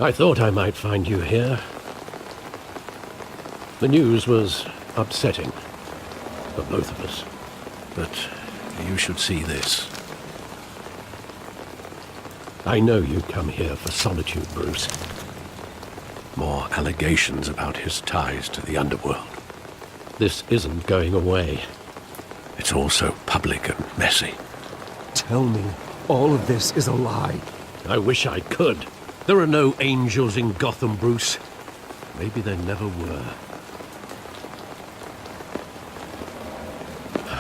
I thought I might find you here. The news was upsetting for both of us. But you should see this. I know you come here for solitude, Bruce. More allegations about his ties to the underworld. This isn't going away. It's all so public and messy. Tell me, all of this is a lie. I wish I could. There are no angels in Gotham, Bruce. Maybe there never were.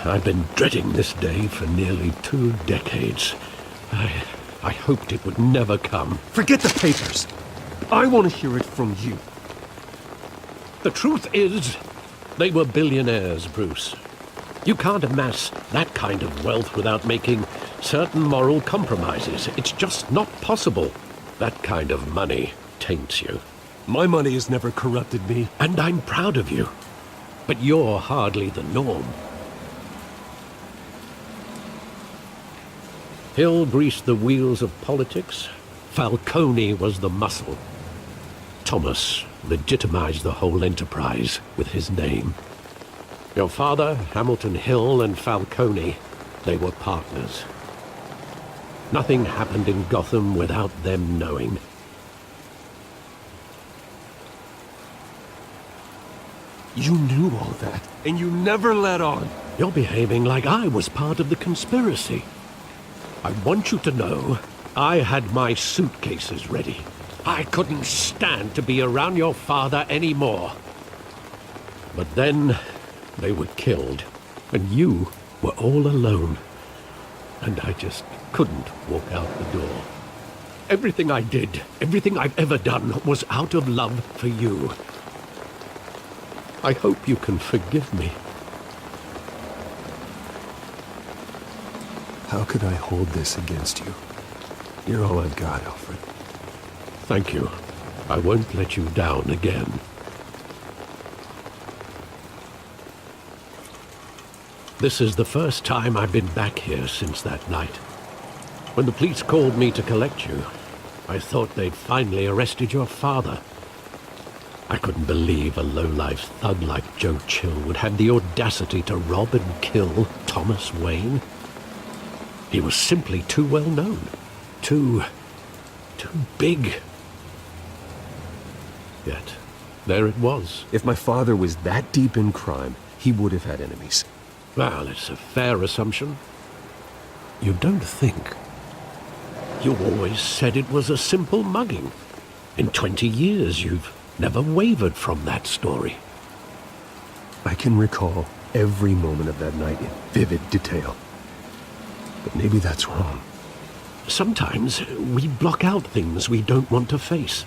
I've been dreading this day for nearly 2 decades. I hoped it would never come. Forget the papers. I want to hear it from you. The truth is, they were billionaires, Bruce. You can't amass that kind of wealth without making certain moral compromises. It's just not possible. That kind of money taints you. My money has never corrupted me. And I'm proud of you. But you're hardly the norm. Hill greased the wheels of politics. Falcone was the muscle. Thomas legitimized the whole enterprise with his name. Your father, Hamilton Hill, and Falcone, they were partners. Nothing happened in Gotham without them knowing. You knew all that, and you never let on. You're behaving like I was part of the conspiracy. I want you to know, I had my suitcases ready. I couldn't stand to be around your father anymore. But then, they were killed, and you were all alone. And I just couldn't walk out the door. Everything I did, everything I've ever done, was out of love for you. I hope you can forgive me. How could I hold this against you? You're all I've got, Alfred. Thank you. I won't let you down again. This is the first time I've been back here since that night. When the police called me to collect you, I thought they'd finally arrested your father. I couldn't believe a low-life thug like Joe Chill would have the audacity to rob and kill Thomas Wayne. He was simply too well known. Too big. Yet, there it was. If my father was that deep in crime, he would have had enemies. Well, it's a fair assumption. You don't think. You always said it was a simple mugging. In 20 years, you've never wavered from that story. I can recall every moment of that night in vivid detail. But maybe that's wrong. Sometimes we block out things we don't want to face.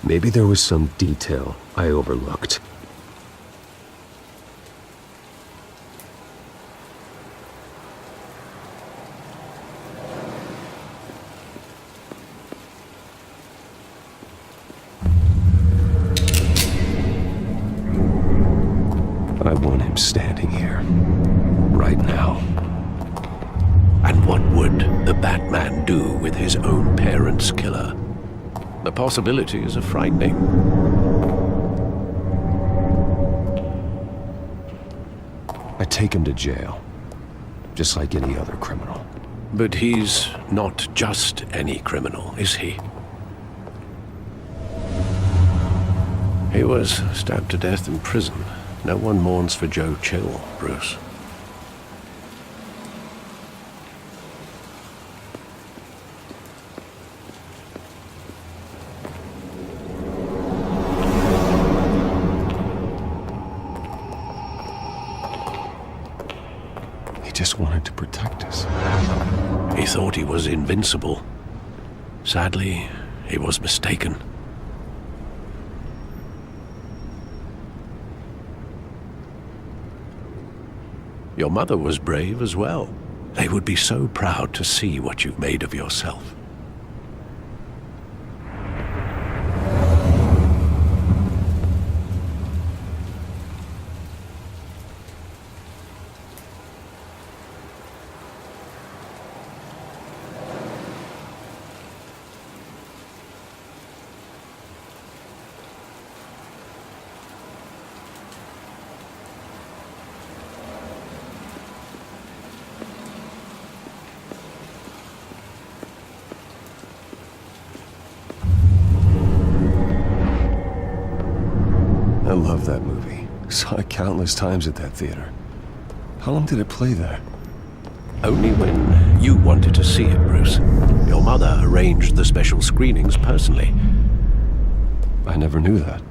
Maybe there was some detail I overlooked. I want him standing here, right now. And what would the Batman do with his own parents' killer? The possibilities are frightening. I take him to jail, just like any other criminal. But he's not just any criminal, is he? He was stabbed to death in prison. No one mourns for Joe Chill, Bruce. He just wanted to protect us. He thought he was invincible. Sadly, he was mistaken. Your mother was brave as well. They would be so proud to see what you've made of yourself. love that movie. Saw it countless times at that theater. How long did it play there? Only when you wanted to see it, Bruce. Your mother arranged the special screenings personally. I never knew that.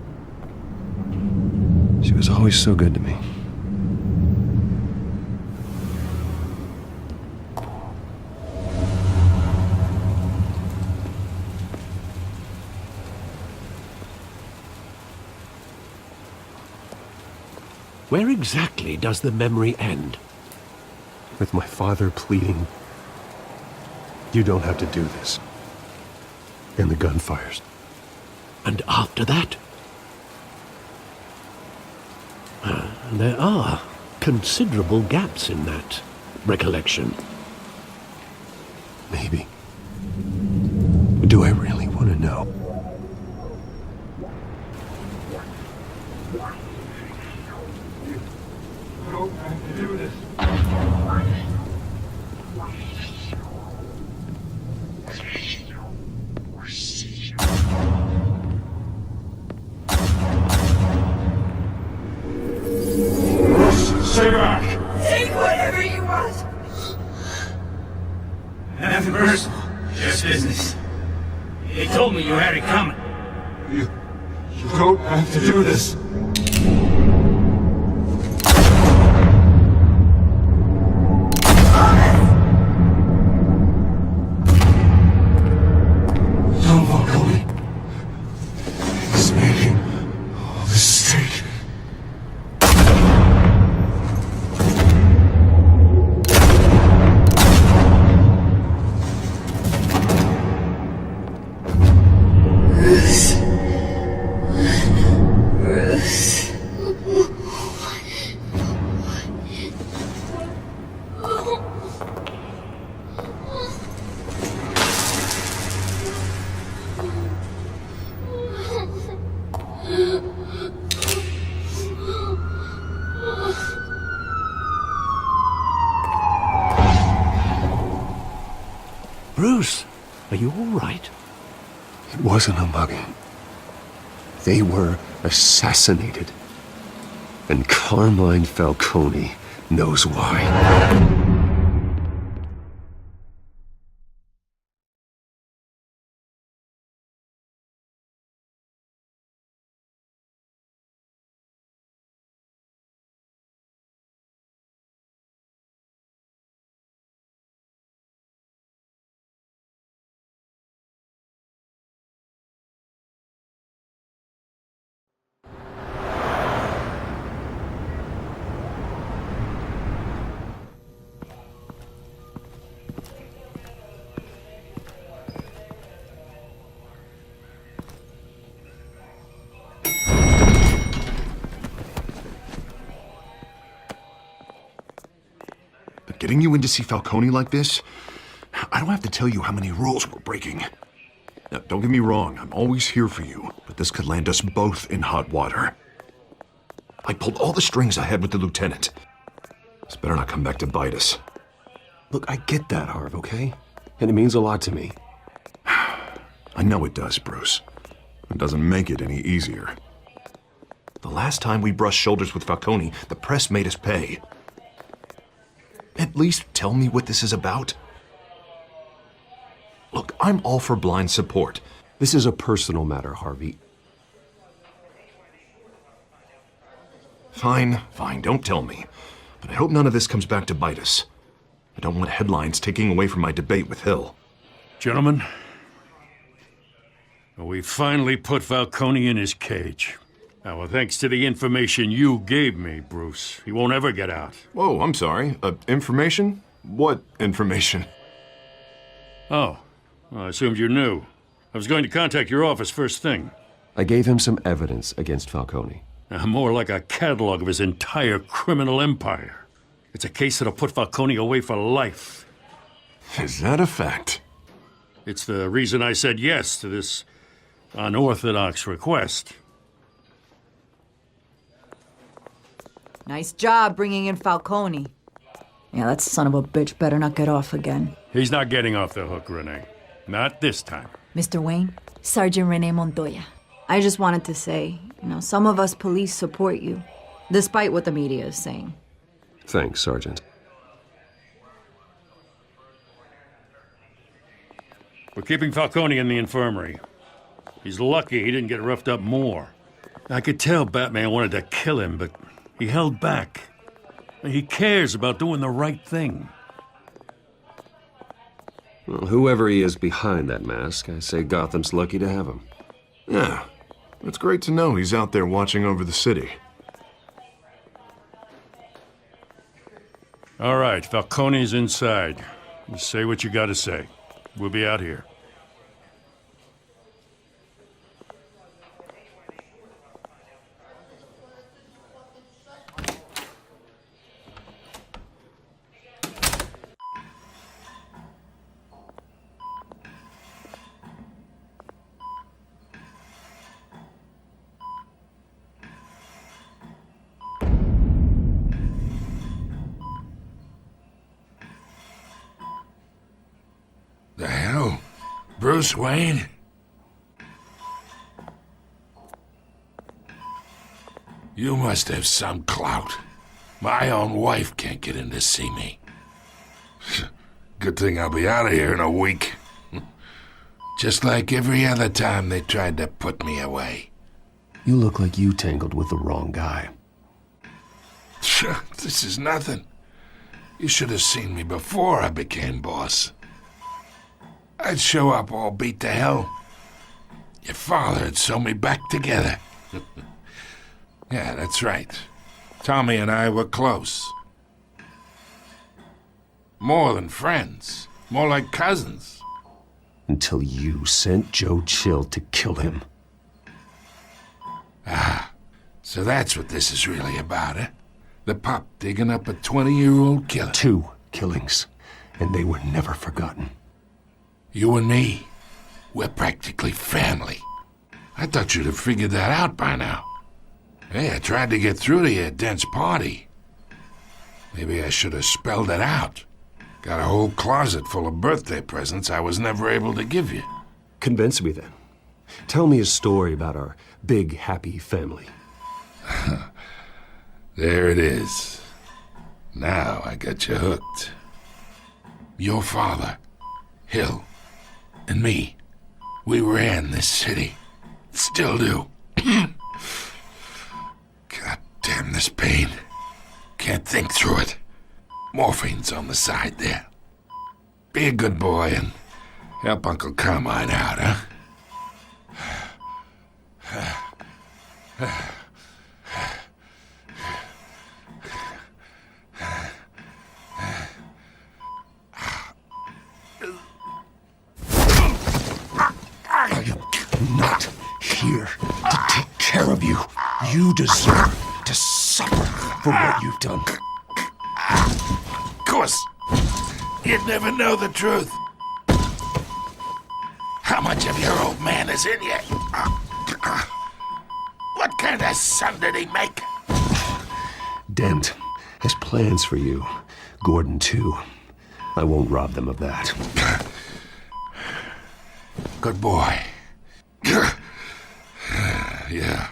She was always so good to me. Where exactly does the memory end? With my father pleading, "You don't have to do this." And the gunfires. And after that? There are considerable gaps in that recollection. Maybe. But do I really want to know? Stay back! Take whatever you want! Nothing personal, just business. He told me you had it coming. You don't have to do this. Don't walk away. He's making a mistake. Bruce, are you all right? It wasn't a mugging. They were assassinated. And Carmine Falcone knows why. Getting you in to see Falcone like this? I don't have to tell you how many rules we're breaking. Now, don't get me wrong, I'm always here for you, but this could land us both in hot water. I pulled all the strings I had with the lieutenant. This better not come back to bite us. Look, I get that, Harv, okay? And it means a lot to me. I know it does, Bruce. It doesn't make it any easier. The last time we brushed shoulders with Falcone, the press made us pay. At least tell me what this is about. Look, I'm all for blind support. This is a personal matter, Harvey. Fine, don't tell me. But I hope none of this comes back to bite us. I don't want headlines taking away from my debate with Hill. Gentlemen, we finally put Falcone in his cage. Now, thanks to the information you gave me, Bruce, he won't ever get out. Whoa, I'm sorry. Information? What information? Oh, well, I assumed you knew. I was going to contact your office first thing. I gave him some evidence against Falcone. More like a catalog of his entire criminal empire. It's a case that'll put Falcone away for life. Is that a fact? It's the reason I said yes to this unorthodox request. Nice job bringing in Falcone. Yeah, that son of a bitch better not get off again. He's not getting off the hook, Renee. Not this time. Mr. Wayne, Sergeant Renee Montoya. I just wanted to say, You know, some of us police support you, despite what the media is saying. Thanks, Sergeant. We're keeping Falcone in the infirmary. He's lucky he didn't get roughed up more. I could tell Batman wanted to kill him, but he held back. He cares about doing the right thing. Well, whoever he is behind that mask, I say Gotham's lucky to have him. Yeah, it's great to know he's out there watching over the city. All right, Falcone's inside. You say what you gotta say. We'll be out here. The hell? Bruce Wayne? You must have some clout. My own wife can't get in to see me. Good thing I'll be out of here in a week. Just like every other time they tried to put me away. You look like you tangled with the wrong guy. This is nothing. You should have seen me before I became boss. I'd show up all beat to hell. Your father'd sew me back together. Yeah, that's right. Tommy and I were close. More than friends. More like cousins. Until you sent Joe Chill to kill him. Ah, so that's what this is really about, eh? The pup digging up a 20-year-old killer. 2 killings, and they were never forgotten. You and me, we're practically family. I thought you'd have figured that out by now. Hey, I tried to get through to your dense party. Maybe I should have spelled it out. Got a whole closet full of birthday presents I was never able to give you. Convince me then. Tell me a story about our big, happy family. There it is. Now I got you hooked. Your father, Hill, and me, we ran this city. Still do. God damn this pain. Can't think through it. Morphine's on the side there. Be a good boy and help Uncle Carmine out, huh? Not here to take care of you. You deserve to suffer for what you've done. Of course, you'd never know the truth. How much of your old man is in you? What kind of son did he make? Dent has plans for you. Gordon, too. I won't rob them of that. Good boy. Yeah.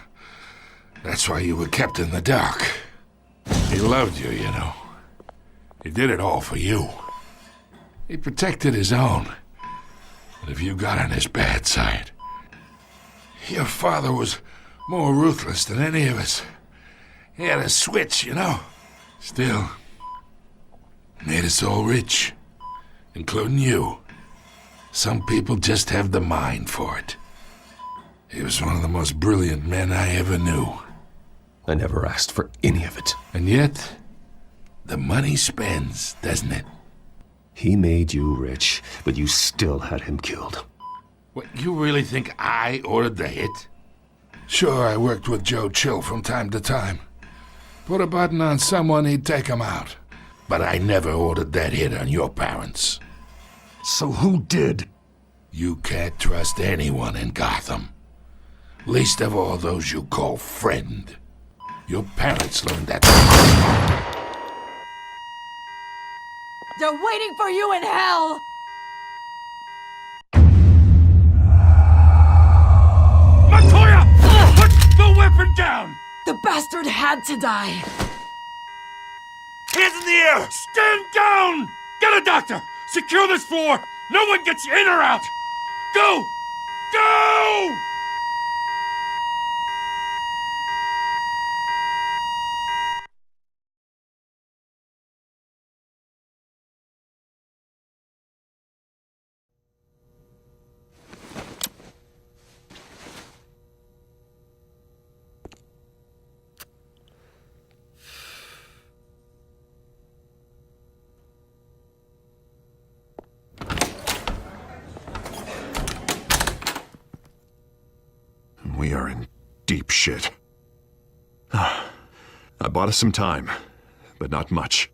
That's why you were kept in the dark. He loved you, you know. He did it all for you. He protected his own. But if you got on his bad side, your father was more ruthless than any of us. He had a switch, you know. Still, made us all rich, including you. Some people just have the mind for it. He was one of the most brilliant men I ever knew. I never asked for any of it. And yet, the money spends, doesn't it? He made you rich, but you still had him killed. What, you really think I ordered the hit? Sure, I worked with Joe Chill from time to time. Put a button on someone, he'd take him out. But I never ordered that hit on your parents. So who did? You can't trust anyone in Gotham. Least of all those you call friend. Your parents learned that. They're waiting for you in hell! Montoya! Put the weapon down! The bastard had to die. Hands in the air! Stand down! Get a doctor! Secure this floor! No one gets in or out! Go! Go! We are in deep shit. I bought us some time, but not much.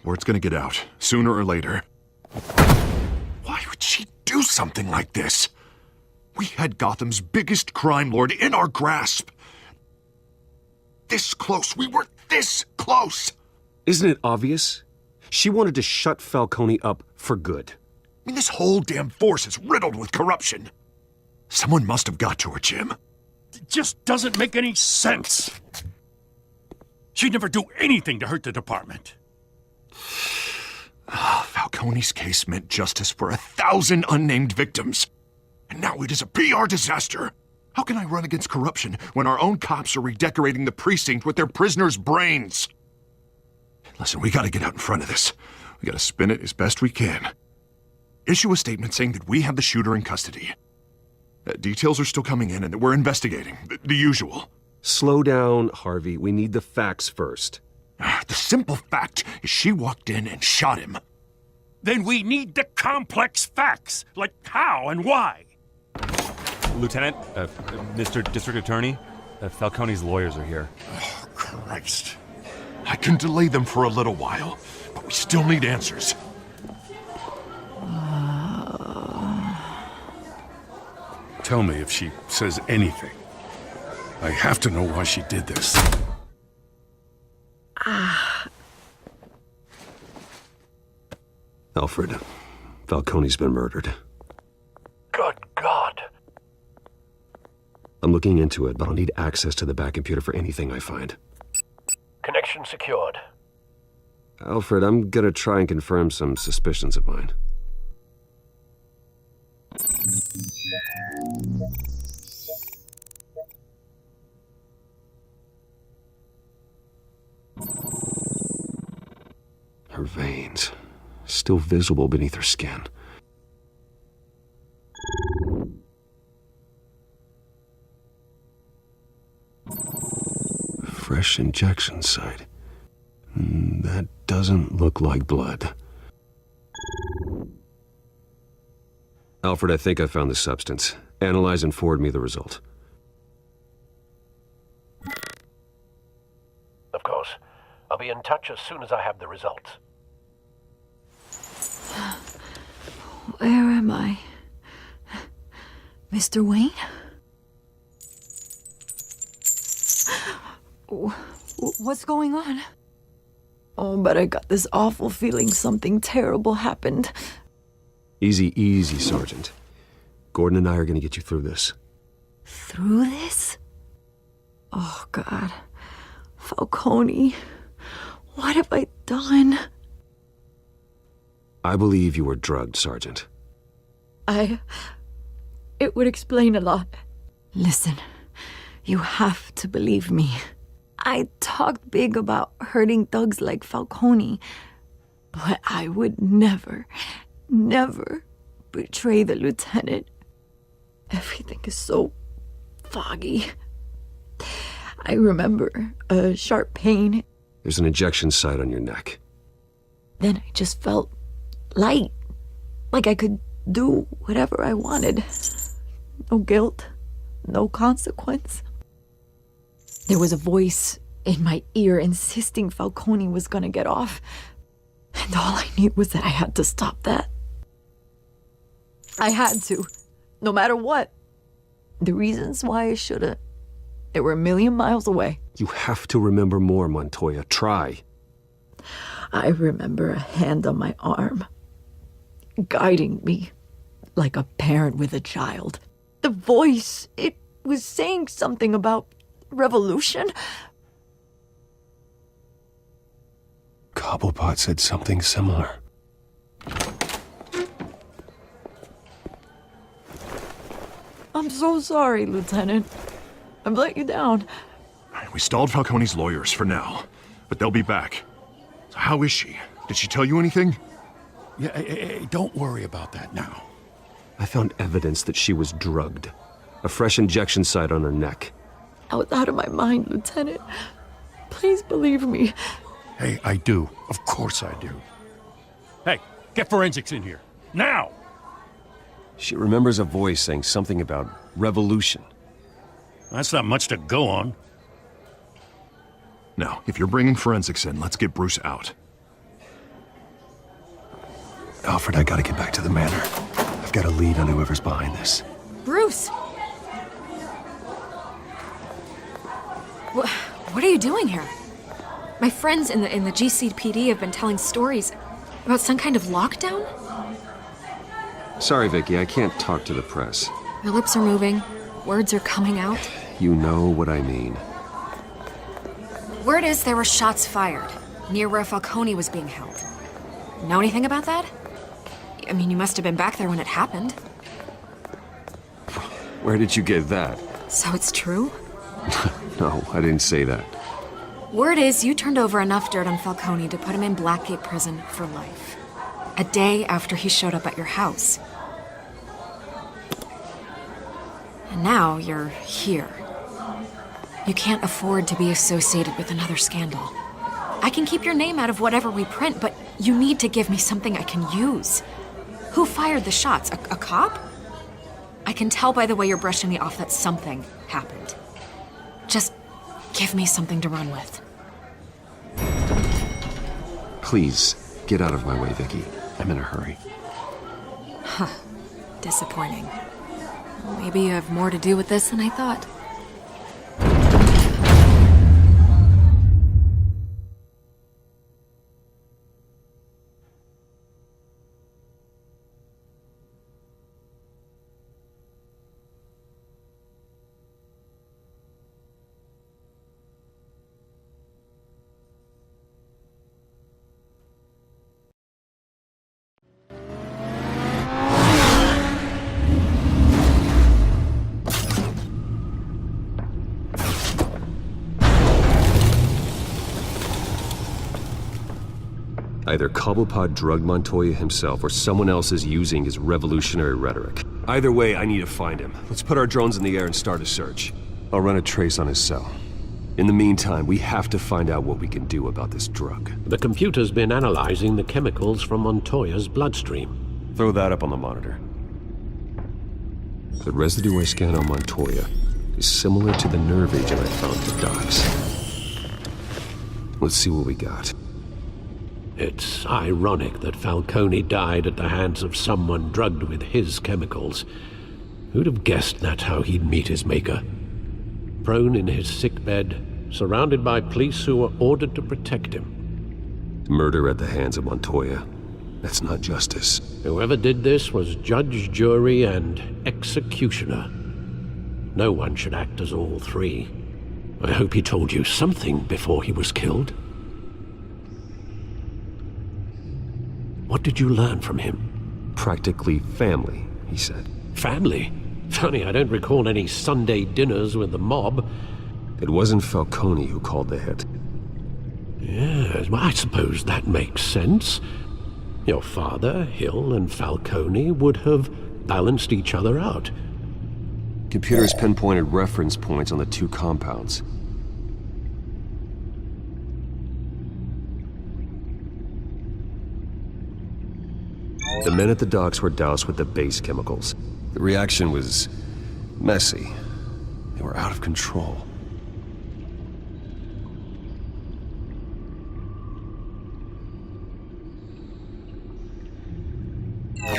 Word's gonna get out, sooner or later. Why would she do something like this? We had Gotham's biggest crime lord in our grasp. This close. We were this close. Isn't it obvious? She wanted to shut Falcone up for good. I mean, this whole damn force is riddled with corruption. Someone must have got to her, Jim. It just doesn't make any sense. She'd never do anything to hurt the department. Falcone's case meant justice for 1,000 unnamed victims. And now it is a PR disaster. How can I run against corruption when our own cops are redecorating the precinct with their prisoners' brains? Listen, we gotta get out in front of this. We gotta spin it as best we can. Issue a statement saying that we have the shooter in custody. Details are still coming in and that we're investigating. The usual. Slow down, Harvey. We need the facts first. The simple fact is she walked in and shot him. Then we need the complex facts, like how and why. Lieutenant, Mr. District Attorney, Falcone's lawyers are here. Oh, Christ. I can delay them for a little while, but we still need answers. Tell me if she says anything. I have to know why she did this. Alfred, Falcone's been murdered. Good God. I'm looking into it, but I'll need access to the back computer for anything I find. Connection secured. Alfred, I'm gonna try and confirm some suspicions of mine. Her veins, still visible beneath her skin. Fresh injection site. That doesn't look like blood. Alfred, I think I found the substance. Analyze and forward me the result. Of course. I'll be in touch as soon as I have the results. Where am I? Mr. Wayne? What's going on? Oh, but I got this awful feeling something terrible happened. Easy, easy, Sergeant. Gordon and I are going to get you through this. Through this? Oh, God. Falcone. What have I done? I believe you were drugged, Sergeant. It would explain a lot. Listen, you have to believe me. I talked big about hurting thugs like Falcone, but I would never betray the lieutenant. Everything is so foggy. I remember a sharp pain. There's an injection site on your neck. Then I just felt light, like I could do whatever I wanted. No guilt, no consequence. There was a voice in my ear insisting Falcone was gonna get off. And all I knew was that I had to stop that. I had to, no matter what. The reasons why I should've, they were a million miles away. You have to remember more, Montoya. Try. I remember a hand on my arm, guiding me like a parent with a child. The voice, it was saying something about Revolution? Cobblepot said something similar. I'm so sorry, Lieutenant. I've let you down. We stalled Falcone's lawyers for now, but they'll be back. So how is she? Did she tell you anything? Yeah, hey, don't worry about that now. I found evidence that she was drugged. A fresh injection site on her neck. I was out of my mind, Lieutenant. Please believe me. Hey, I do. Of course I do. Hey, get forensics in here. Now! She remembers a voice saying something about revolution. That's not much to go on. Now, if you're bringing forensics in, let's get Bruce out. Alfred, I gotta get back to the manor. I've got a lead on whoever's behind this. Bruce! What are you doing here? My friends in the GCPD have been telling stories about some kind of lockdown? Sorry, Vicky, I can't talk to the press. Your lips are moving, words are coming out. You know what I mean. Word is there were shots fired near where Falcone was being held. Know anything about that? I mean, you must have been back there when it happened. Where did you get that? So it's true? No, I didn't say that. Word is you turned over enough dirt on Falcone to put him in Blackgate Prison for life. A day after he showed up at your house. And now you're here. You can't afford to be associated with another scandal. I can keep your name out of whatever we print, but you need to give me something I can use. Who fired the shots? A cop? I can tell by the way you're brushing me off that something happened. Just give me something to run with. Please, get out of my way, Vicky. I'm in a hurry. Disappointing. Maybe you have more to do with this than I thought. Either Cobblepot drugged Montoya himself or someone else is using his revolutionary rhetoric. Either way, I need to find him. Let's put our drones in the air and start a search. I'll run a trace on his cell. In the meantime, we have to find out what we can do about this drug. The computer's been analyzing the chemicals from Montoya's bloodstream. Throw that up on the monitor. The residue I scan on Montoya is similar to the nerve agent I found at the docks. Let's see what we got. It's ironic that Falcone died at the hands of someone drugged with his chemicals. Who'd have guessed that's how he'd meet his maker? Prone in his sickbed, surrounded by police who were ordered to protect him. Murder at the hands of Montoya. That's not justice. Whoever did this was judge, jury, and executioner. No one should act as all three. I hope he told you something before he was killed. What did you learn from him? Practically family, he said. Family? Funny, I don't recall any Sunday dinners with the mob. It wasn't Falcone who called the hit. Yes, well, I suppose that makes sense. Your father, Hill, and Falcone would have balanced each other out. Computers pinpointed reference points on the two compounds. The men at the docks were doused with the base chemicals. The reaction was messy. They were out of control.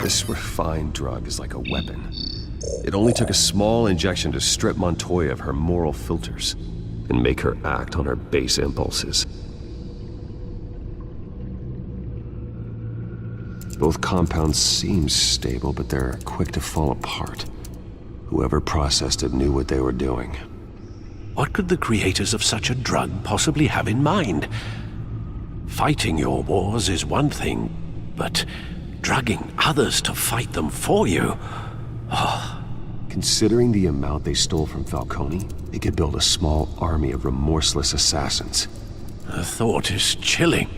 This refined drug is like a weapon. It only took a small injection to strip Montoya of her moral filters and make her act on her base impulses. Both compounds seem stable, but they're quick to fall apart. Whoever processed it knew what they were doing. What could the creators of such a drug possibly have in mind? Fighting your wars is one thing, but drugging others to fight them for you? Considering the amount they stole from Falcone, they could build a small army of remorseless assassins. The thought is chilling.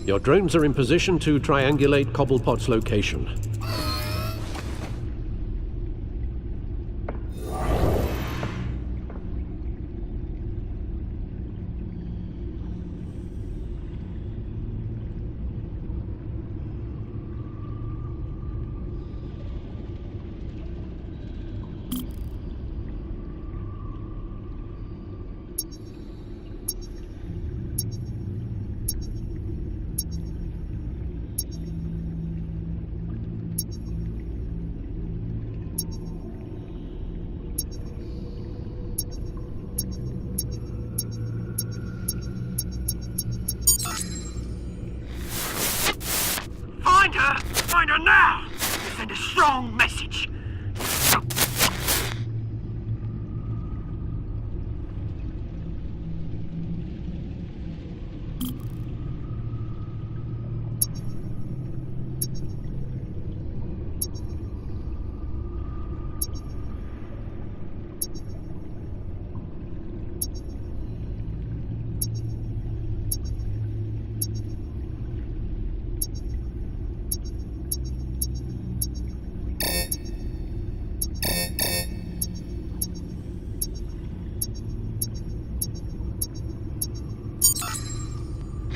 Your drones are in position to triangulate Cobblepot's location. Find her now! Send a strong message.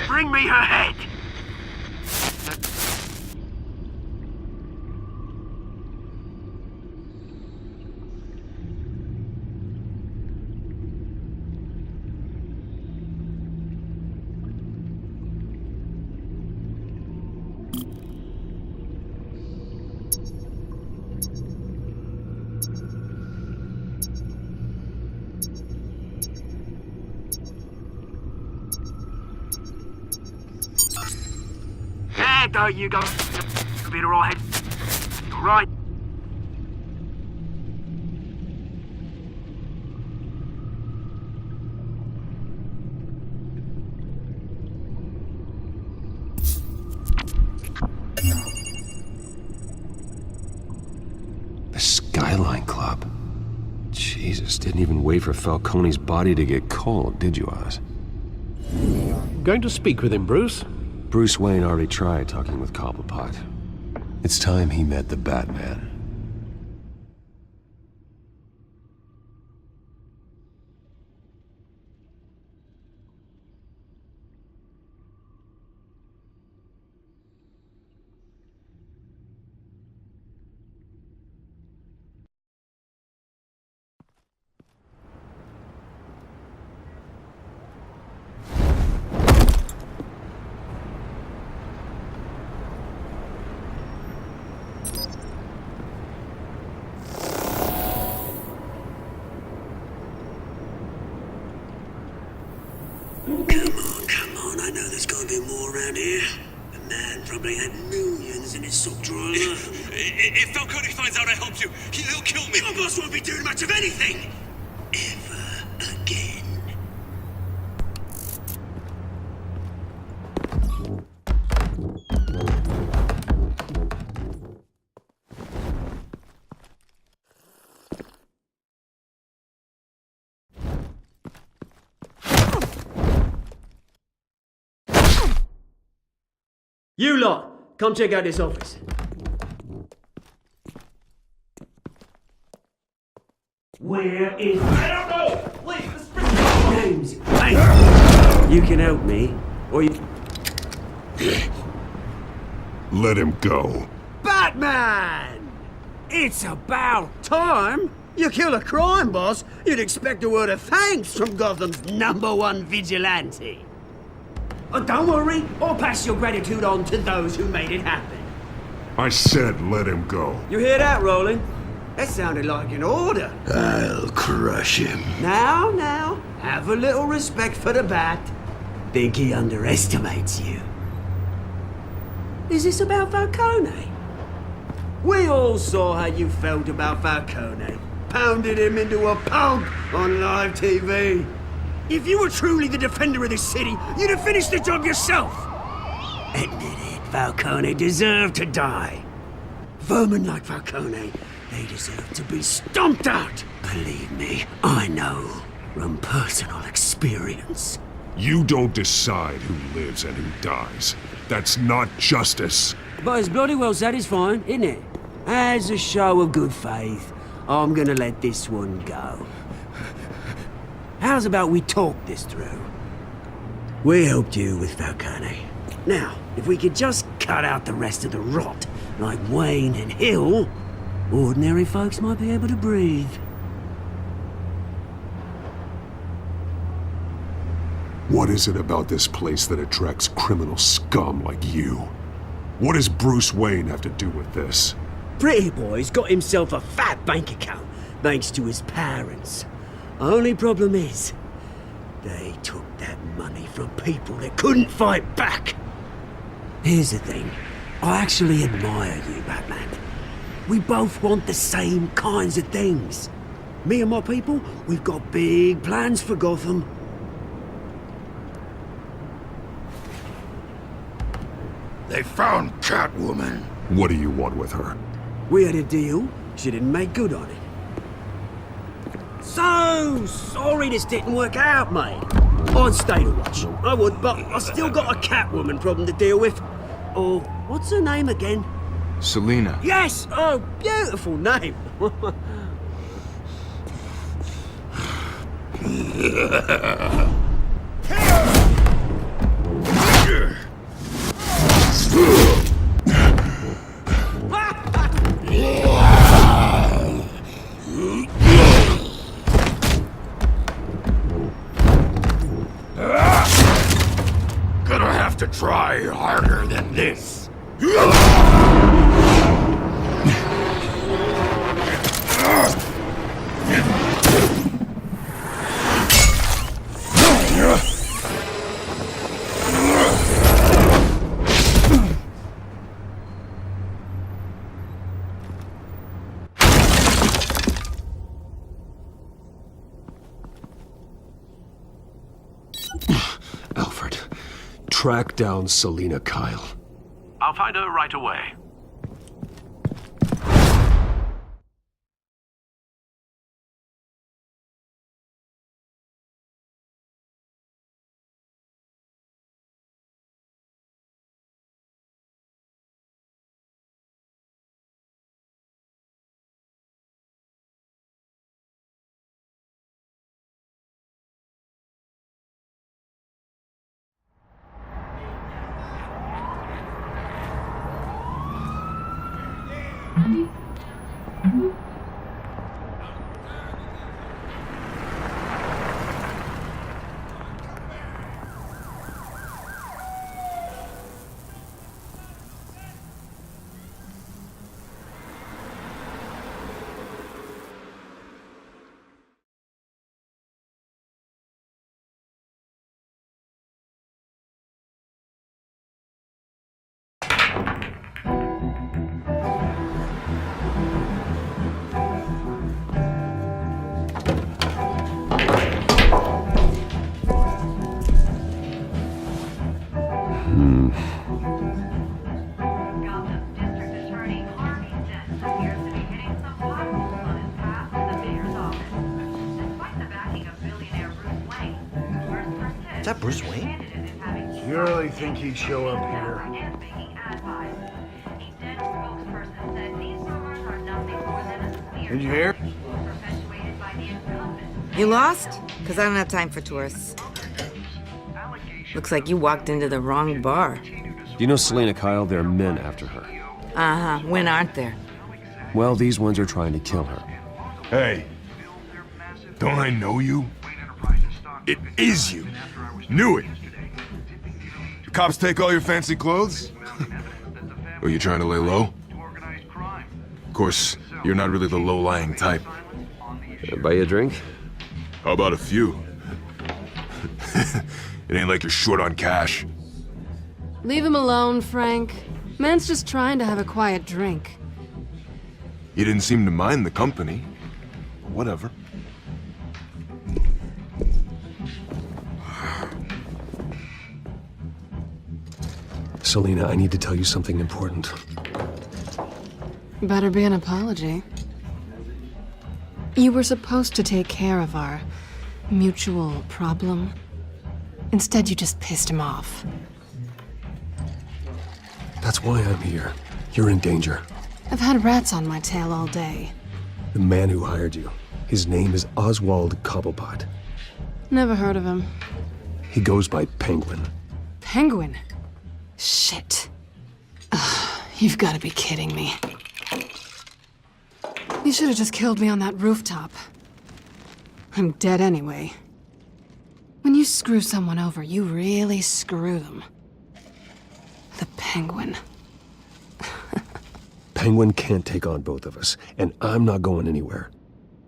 Bring me her head! There you go. Be the right head. Right. The Skyline Club. Jesus, didn't even wait for Falcone's body to get cold, did you, Oz? Going to speak with him, Bruce? Bruce Wayne already tried talking with Cobblepot. It's time he met the Batman. Come on, I know there's gotta be more around here. The man probably had millions in his sock drawer alone. If Falcone finds out I helped you, he'll kill me. Your boss won't be doing much of anything! Ever again. You lot, come check out this office. Where is... I don't know! Please, James, hey! You can help me, or you... Let him go. Batman! It's about time! You kill a crime boss, you'd expect a word of thanks from Gotham's #1 vigilante. Oh, don't worry, I'll pass your gratitude on to those who made it happen. I said let him go. You hear that, Roland? That sounded like an order. I'll crush him. Now, have a little respect for the Bat. Think he underestimates you. Is this about Falcone? We all saw how you felt about Falcone. pounded him into a pulp on live TV. If you were truly the defender of this city, you'd have finished the job yourself. Admit it, Falcone deserved to die. Vermin like Falcone, they deserve to be stomped out. Believe me, I know from personal experience. You don't decide who lives and who dies. That's not justice. But it's bloody well satisfying, isn't it? As a show of good faith, I'm gonna let this one go. How's about we talk this through? We helped you with Falcone. Now, if we could just cut out the rest of the rot, like Wayne and Hill, ordinary folks might be able to breathe. What is it about this place that attracts criminal scum like you? What does Bruce Wayne have to do with this? Pretty Boy's got himself a fat bank account, thanks to his parents. Only problem is, they took that money from people that couldn't fight back. Here's the thing. I actually admire you, Batman. We both want the same kinds of things. Me and my people, we've got big plans for Gotham. They found Catwoman. What do you want with her? We had a deal. She didn't make good on it. So sorry this didn't work out, mate. I'd stay to watch. I would, but I still got a Catwoman problem to deal with. Oh, what's her name again? Selina. Yes! Oh, beautiful name. Gonna have to try harder than this. Alfred, track down Selina Kyle. I'll find her right away. Is that Bruce Wayne? You really think he'd show up here? Did you hear? You lost? Because I don't have time for tourists. Looks like you walked into the wrong bar. Do you know Selina Kyle? There are men after her. Uh-huh. When aren't there? Well, these ones are trying to kill her. Hey, don't I know you? It is you. Knew it. The cops take all your fancy clothes? Or you trying to lay low? Of course, you're not really the low-lying type. Buy you a drink? How about a few? It ain't like you're short on cash. Leave him alone, Frank. Man's just trying to have a quiet drink. You didn't seem to mind the company. whatever. Selina, I need to tell you something important. Better be an apology. You were supposed to take care of our mutual problem. Instead, you just pissed him off. That's why I'm here. You're in danger. I've had rats on my tail all day. The man who hired you, his name is Oswald Cobblepot. Never heard of him. He goes by Penguin. Penguin? Shit. Ugh, you've got to be kidding me. You should have just killed me on that rooftop. I'm dead anyway. When you screw someone over, you really screw them. The Penguin. Penguin can't take on both of us, and I'm not going anywhere.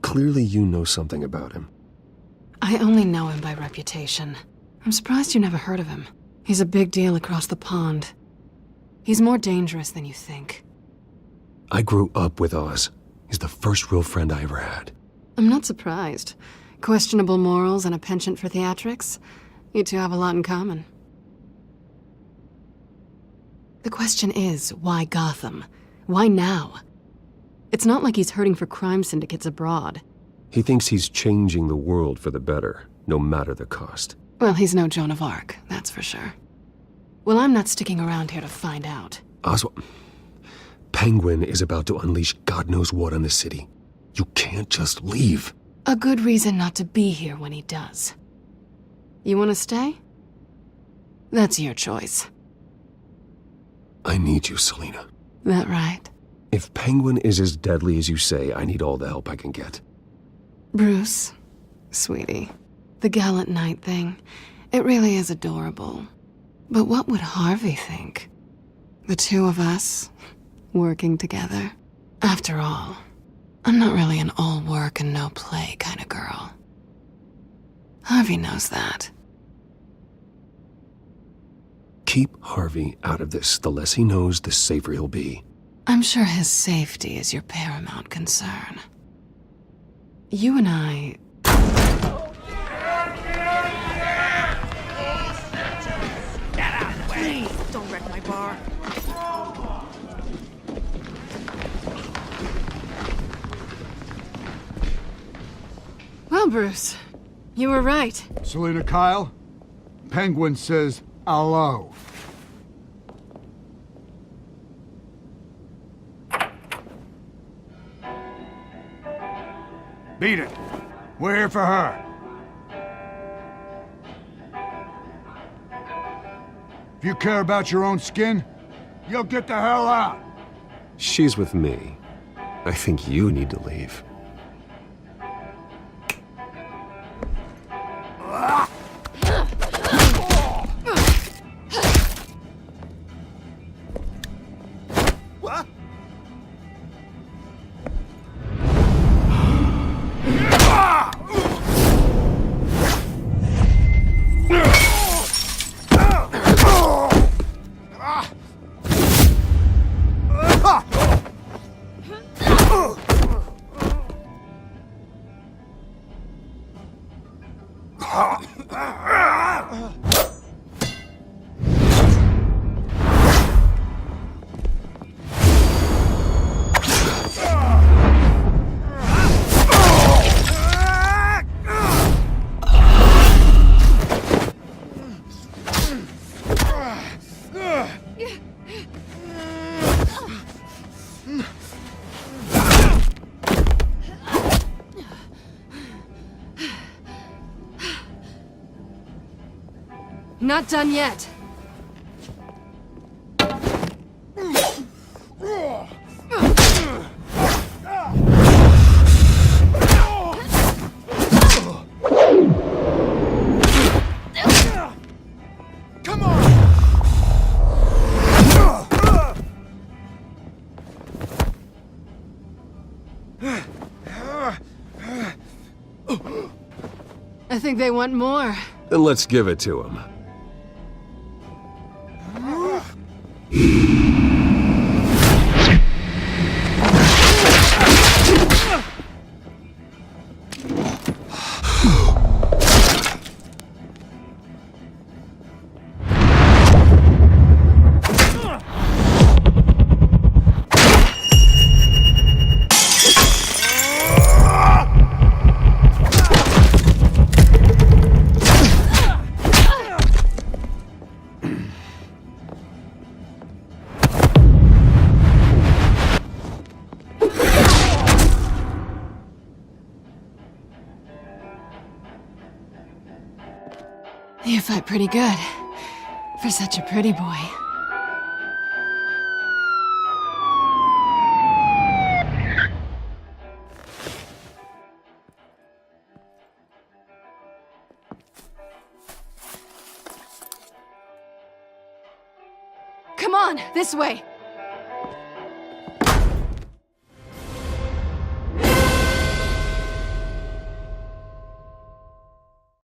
Clearly you know something about him. I only know him by reputation. I'm surprised you never heard of him. He's a big deal across the pond. He's more dangerous than you think. I grew up with Oz. He's the first real friend I ever had. I'm not surprised. Questionable morals and a penchant for theatrics. You two have a lot in common. The question is, why Gotham? Why now? It's not like he's hurting for crime syndicates abroad. He thinks he's changing the world for the better, no matter the cost. Well, he's no Joan of Arc, that's for sure. Well, I'm not sticking around here to find out. Oswald... Penguin is about to unleash God knows what on the city. You can't just leave. A good reason not to be here when he does. You want to stay? That's your choice. I need you, Selina. That right? If Penguin is as deadly as you say, I need all the help I can get. Bruce, sweetie, the gallant knight thing, it really is adorable. But what would Harvey think? The two of us, working together? After all, I'm not really an all work and no play kind of girl. Harvey knows that. Keep Harvey out of this. The less he knows, the safer he'll be. I'm sure his safety is your paramount concern. You and I... Please, don't wreck my bar. Well, Bruce, you were right. Selina Kyle, Penguin says hello. Beat it. We're here for her. If you care about your own skin, you'll get the hell out. She's with me. I think you need to leave. Not done yet. I think they want more. Then let's give it to him. fight pretty good. For such a pretty boy. Come on, this way.